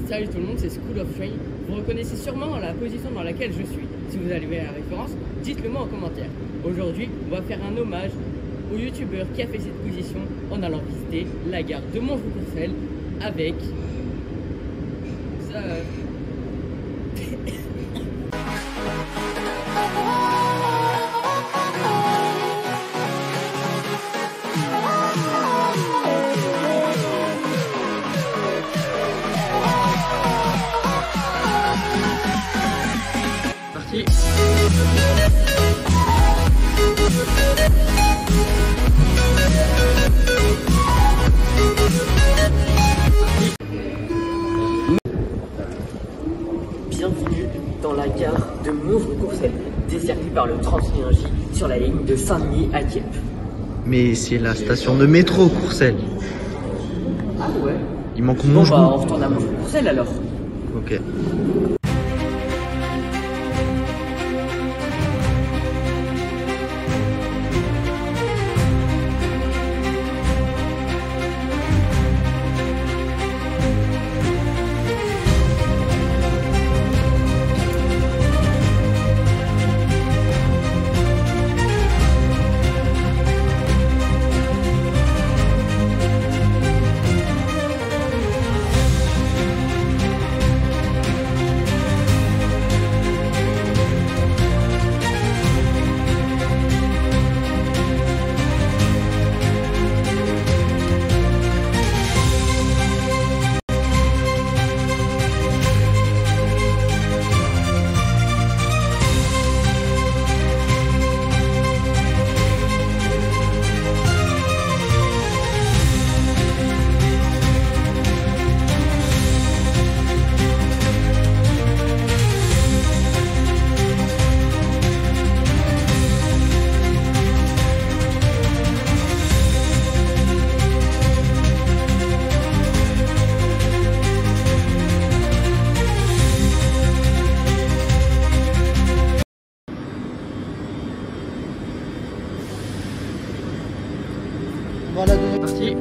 Salut tout le monde, c'est School of Train. Vous reconnaissez sûrement la position dans laquelle je suis. Si vous avez la référence, dites-le moi en commentaire. Aujourd'hui, on va faire un hommage au youtubeur qui a fait cette position en allant visiter la gare de Montjoux-Courcelles avec sa... Parti. Bienvenue dans la gare de Montjoux-Courcelles, desservie par le Transénergie sur la ligne de Saint-Denis à Dieppe. Mais c'est la station de métro Courcelles. Ah ouais. Il manque Bon Montjoux. bah on retourne à Montjoux-Courcelles alors. Ok. Voilà, parti.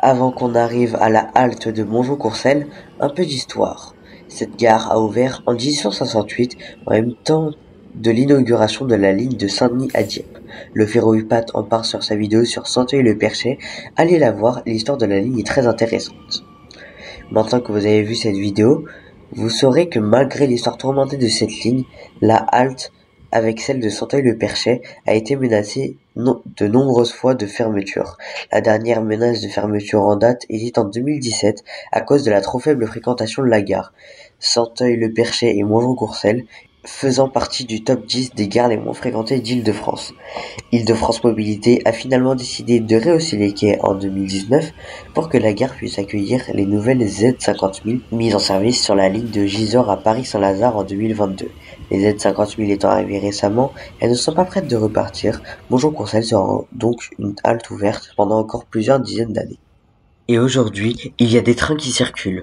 Avant qu'on arrive à la halte de Montjoux-Courcelles, un peu d'histoire. Cette gare a ouvert en 1868, en même temps de l'inauguration de la ligne de Saint-Denis à Dieppe. Le Ferro-UPAT en parle sur sa vidéo sur Santeuil-le-Perchet. Allez la voir, l'histoire de la ligne est très intéressante. Maintenant que vous avez vu cette vidéo, vous saurez que malgré l'histoire tourmentée de cette ligne, la halte, avec celle de Santeuil-le-Perchet, a été menacée de nombreuses fois de fermeture. La dernière menace de fermeture en date était en 2017 à cause de la trop faible fréquentation de la gare. Santeuil-le-Perchet et Montjoux-Courcelles faisant partie du top 10 des gares les moins fréquentées d'Île-de-France. Île-de-France Mobilité a finalement décidé de rehausser les quais en 2019 pour que la gare puisse accueillir les nouvelles Z50 000 mises en service sur la ligne de Gisors à Paris-Saint-Lazare en 2022. Les Z50 000 étant arrivées récemment, elles ne sont pas prêtes de repartir. Montjoux-Courcelles sera donc une halte ouverte pendant encore plusieurs dizaines d'années. Et aujourd'hui, il y a des trains qui circulent.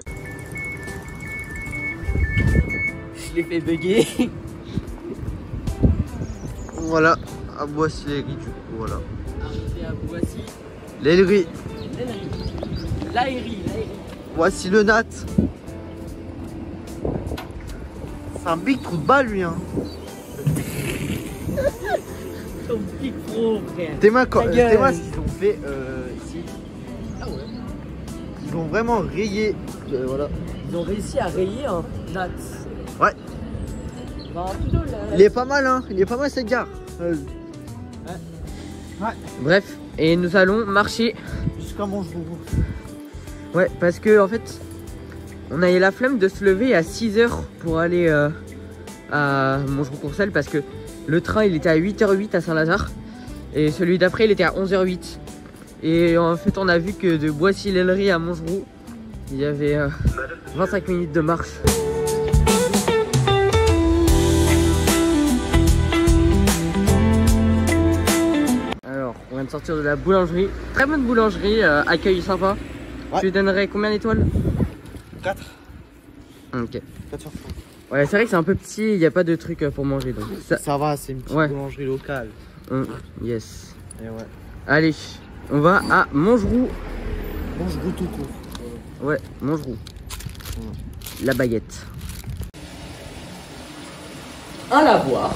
Je l'ai fait bugger. Voilà, à Boissy-l'Airy du coup, voilà. Arrivé à Boissy. L'Ailerie. L'Aérie. Voici le Nat. C'est un big trou de balle lui hein. Ton big pro frère. T'es ce qu'ils ont fait ici. Ah ouais. Ils ont vraiment rayé. Voilà. Ils ont réussi à rayer un Nat. Ouais. Bah, plutôt, là, Il est pas mal hein. Il est pas mal cette gare. Ouais. Bref, et nous allons marcher Jusqu'à Montjoux. Ouais, parce que en fait, on a eu la flemme de se lever à 6 h pour aller à Montjoux-Courcelles parce que le train il était à 8h08 à Saint-Lazare et celui d'après il était à 11h08. Et en fait, on a vu que de Boissy-l'Ailerie à Montjoux, Il y avait 25 minutes de marche. Alors, on vient de sortir de la boulangerie. Très bonne boulangerie, accueil sympa. Ouais. Tu lui donnerais combien d'étoiles? 4. Ok. 4 sur 5. Ouais, c'est vrai que c'est un peu petit, il n'y a pas de trucs pour manger. Donc Ça va, c'est une petite Ouais. boulangerie locale. Yes. Et ouais. Allez, on va à Montgeroux. Montgeroux tout court. Ouais, Montgeroux. La baguette. Un lavoir.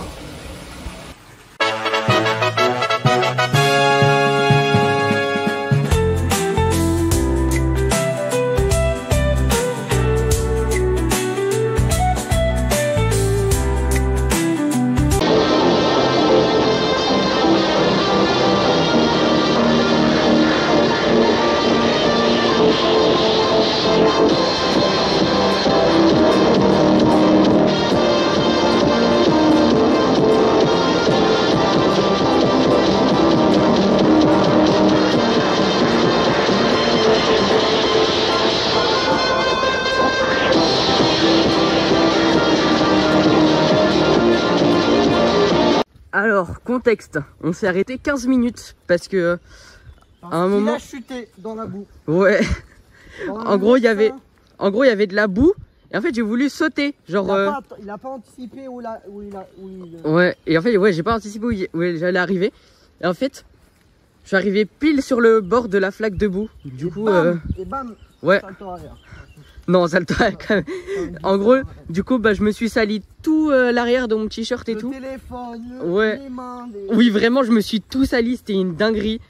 Alors, contexte, on s'est arrêté 15 minutes parce que à un moment... Il a chuté dans la boue. Ouais, Dans en gros il y avait de la boue et en fait j'ai voulu sauter, genre... Il a pas anticipé où il... Ouais, et en fait ouais, j'ai pas anticipé où j'allais arriver. Et en fait, je suis arrivé pile sur le bord de la flaque de boue. Du coup... Et bam, ouais. salto arrière. Non, ça le quand même. En gros, du coup, bah, je me suis sali tout l'arrière de mon t-shirt et le tout. Téléphone, Ouais. les mains, Oui, vraiment, je me suis tout sali, c'était une dinguerie.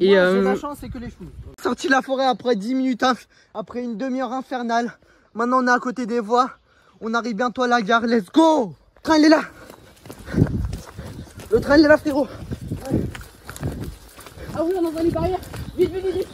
Moi, Et j'ai la chance, c'est que les choux. Sorti de la forêt après 10 minutes, après une demi-heure infernale. Maintenant, on est à côté des voies. On arrive bientôt à la gare. Let's go! Le train, il est là. Le train, il est là, frérot. Ah oui, on envoie les barrières. Vite, vite, vite.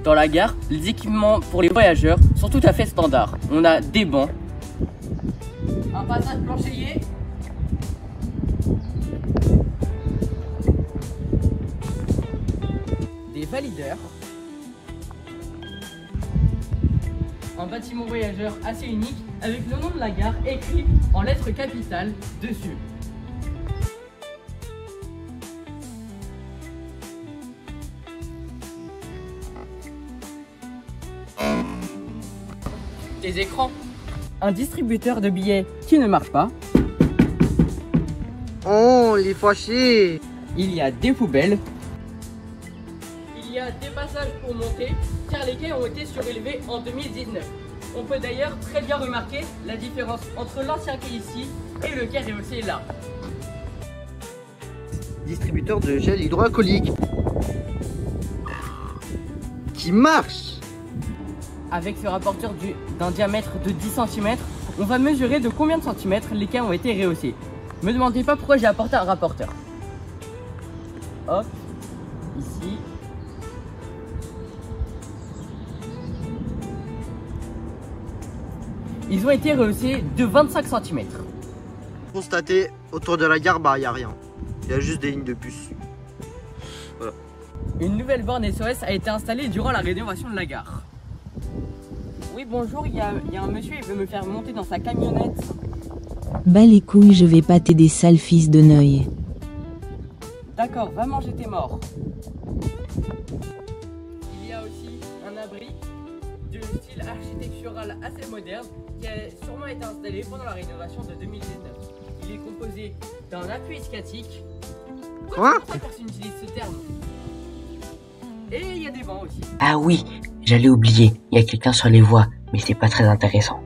Dans la gare, les équipements pour les voyageurs sont tout à fait standards. On a des bancs, un passage planchéié, des valideurs, un bâtiment voyageur assez unique avec le nom de la gare écrit en lettres capitales dessus. Des écrans, un distributeur de billets qui ne marche pas, Oh, il est fâché. il y a des poubelles, il y a des passages pour monter car les quais ont été surélevés en 2019. On peut d'ailleurs très bien remarquer la différence entre l'ancien quai ici et le quai rehaussé là. Distributeur de gel hydroalcoolique. Qui marche. Avec ce rapporteur d'un diamètre de 10 cm, on va mesurer de combien de centimètres les quais ont été rehaussés. Me demandez pas pourquoi j'ai apporté un rapporteur. Hop, ici. Ils ont été rehaussés de 25 cm. Constaté, autour de la gare, bah, il n'y a rien. Il y a juste des lignes de bus. Voilà. Une nouvelle borne SOS a été installée durant la rénovation de la gare. Oui, bonjour, il y a un monsieur, il veut me faire monter dans sa camionnette. Bas les couilles, je vais pas t'aider, sale fils de Neuil. D'accord, va manger tes morts. Il y a aussi un abri de style architectural assez moderne qui a sûrement été installé pendant la rénovation de 2019. Il est composé d'un appui sciatique. Quoi ? Pourquoi personne n'utilise ce terme? Et il y a des bancs aussi. Ah oui, j'allais oublier, il y a quelqu'un sur les voies, mais c'est pas très intéressant.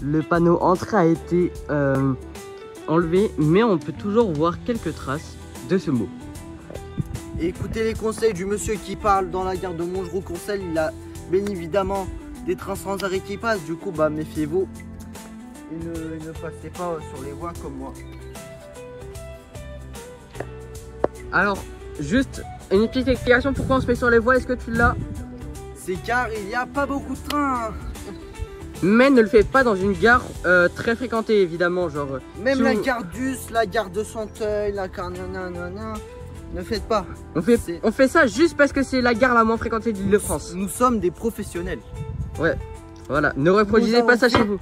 Le panneau entrée a été enlevé, mais on peut toujours voir quelques traces de ce mot. Et écoutez les conseils du monsieur qui parle dans la gare de Montgeroult-Courcelles. Il a bien évidemment des trains sans arrêt qui passent. Du coup, bah méfiez-vous. Et ne passez pas sur les voies comme moi. Alors, juste une petite explication pourquoi on se met sur les voies, est-ce que tu l'as? C'est car il n'y a pas beaucoup de trains. Mais ne le faites pas dans une gare très fréquentée, évidemment. Genre, Même si la vous- gare d'Us, la gare de Santeuil, la gare nanana, ne faites pas. on fait ça juste parce que c'est la gare la moins fréquentée d'Île-de-France. Nous sommes des professionnels. Ouais, voilà, ne reproduisez pas ça chez vous.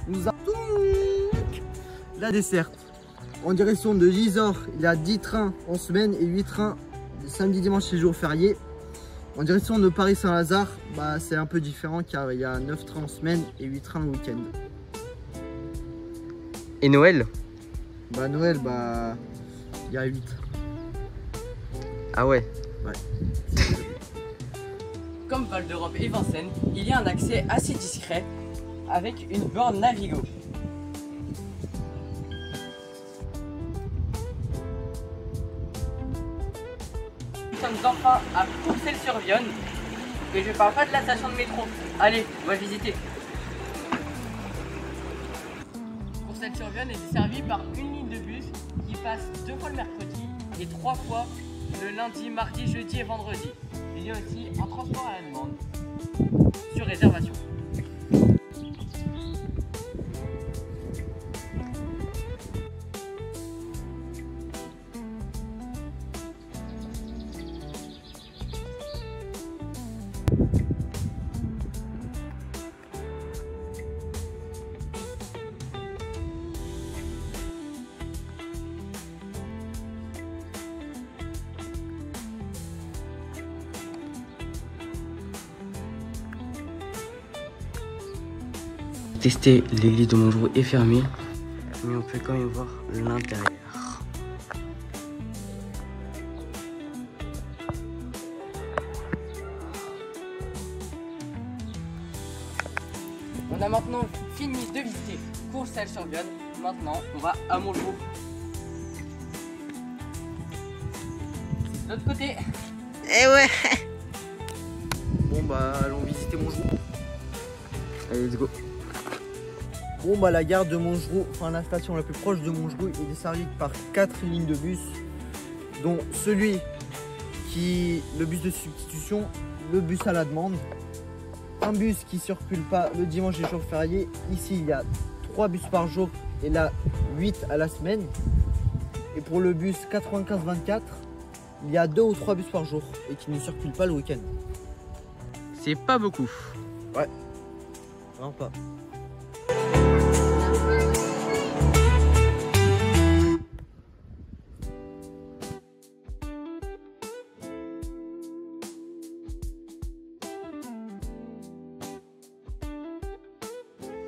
La desserte. En direction de Gisors, il y a 10 trains en semaine et 8 trains samedi, dimanche et jours fériés. En direction de Paris-Saint-Lazare, bah, c'est un peu différent car il y a 9 trains en semaine et 8 trains le week-end. Et Noël? Bah Noël, bah il y a 8. Ah ouais. Ouais. Comme Val d'Europe et Vincennes, il y a un accès assez discret avec une borne Navigo. Nous sommes enfin à Courcelles-sur-Vienne et je parle pas de la station de métro. Allez, on va visiter. Courcelles-sur-Vienne est desservie par une ligne de bus qui passe 2 fois le mercredi et 3 fois le lundi, mardi, jeudi et vendredi. Il y a aussi un transport à la demande sur réservation. Tester l'église de Montgeroult est fermée, mais on peut quand même voir l'intérieur. On a maintenant fini de visiter Courcelles-sur-Vienne. Maintenant, on va à Montgeroult. De l'autre côté. Eh ouais. Bon bah allons visiter Montgeroult. Allez, let's go. Bon bah la gare de Montgeroult, enfin la station la plus proche de Montgeroult est desservie par 4 lignes de bus, dont le bus de substitution, le bus à la demande, un bus qui circule pas le dimanche et les jours fériés. Ici il y a 3 bus par jour et là 8 à la semaine. Et pour le bus 95-24, il y a 2 ou 3 bus par jour et qui ne circulent pas le week-end. C'est pas beaucoup. Ouais, vraiment pas.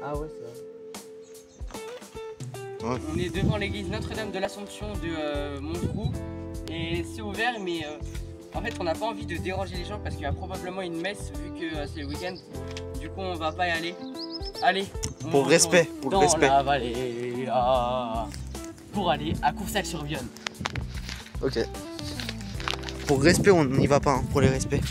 Ah ouais, c'est vrai. On est devant l'église Notre-Dame de l'Assomption de Montgeroult et c'est ouvert, mais en fait on n'a pas envie de déranger les gens parce qu'il y a probablement une messe vu que c'est le week-end. Du coup on va pas y aller. Allez, on Pour monte respect, pour dans respect. la vallée, pour aller à Courcelles-sur-Vienne. Ok. Pour respect, on n'y va pas, hein, pour les respects.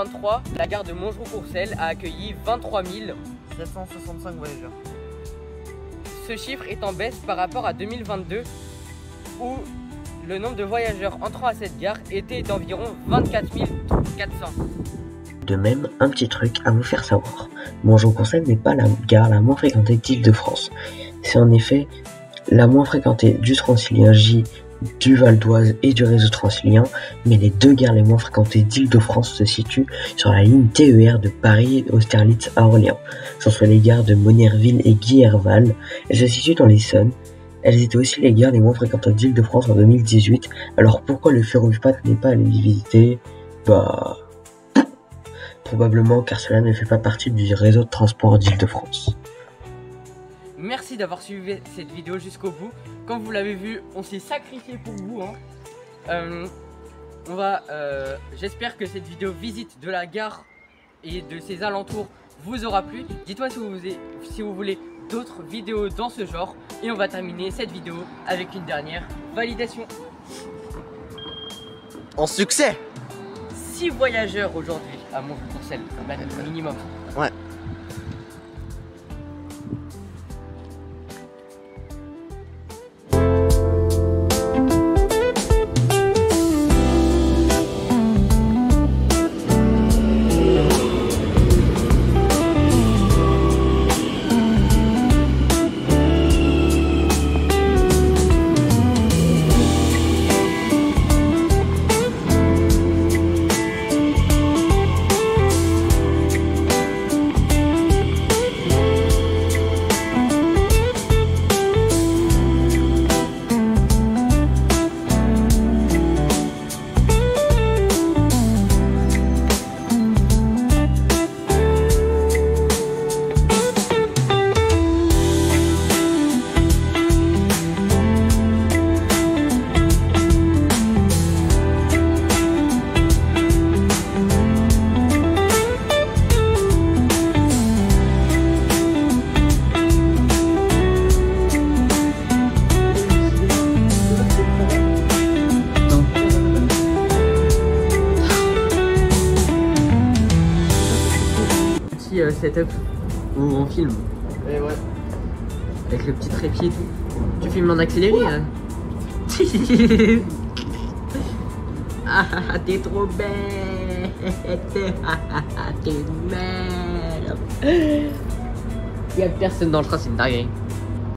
2023, la gare de Montgeroult-Courcelles a accueilli 23 765 voyageurs. Ce chiffre est en baisse par rapport à 2022 où le nombre de voyageurs entrant à cette gare était d'environ 24 400. De même, un petit truc à vous faire savoir. Montgeroult-Courcelles n'est pas la gare la moins fréquentée d'Île-de-France. C'est en effet la moins fréquentée du Transilien J, du Val d'Oise et du réseau transilien, mais les deux gares les moins fréquentées d'Île-de-France se situent sur la ligne TER de Paris-Austerlitz à Orléans. Ce sont les gares de Monnerville et Guilherval. Elles se situent dans l'Essonne. Elles étaient aussi les gares les moins fréquentées d'Île-de-France en 2018. Alors pourquoi le Ferrovipat n'est pas allé les visiter? Probablement car cela ne fait pas partie du réseau de transport d'Île-de-France. Merci d'avoir suivi cette vidéo jusqu'au bout. Comme vous l'avez vu, on s'est sacrifié pour vous. J'espère que cette vidéo visite de la gare et de ses alentours vous aura plu. Dites-moi si vous voulez d'autres vidéos dans ce genre. Et on va terminer cette vidéo avec une dernière validation. En succès! 6 voyageurs aujourd'hui à Montgeroult-Courcelles, minimum. Ouais. Setup où on filme Et ouais. avec le petit trépied et tout. Tu filmes en accéléré hein. Ah t'es trop belle. T'es une merde. Y'a personne dans le train, c'est une dinguerie.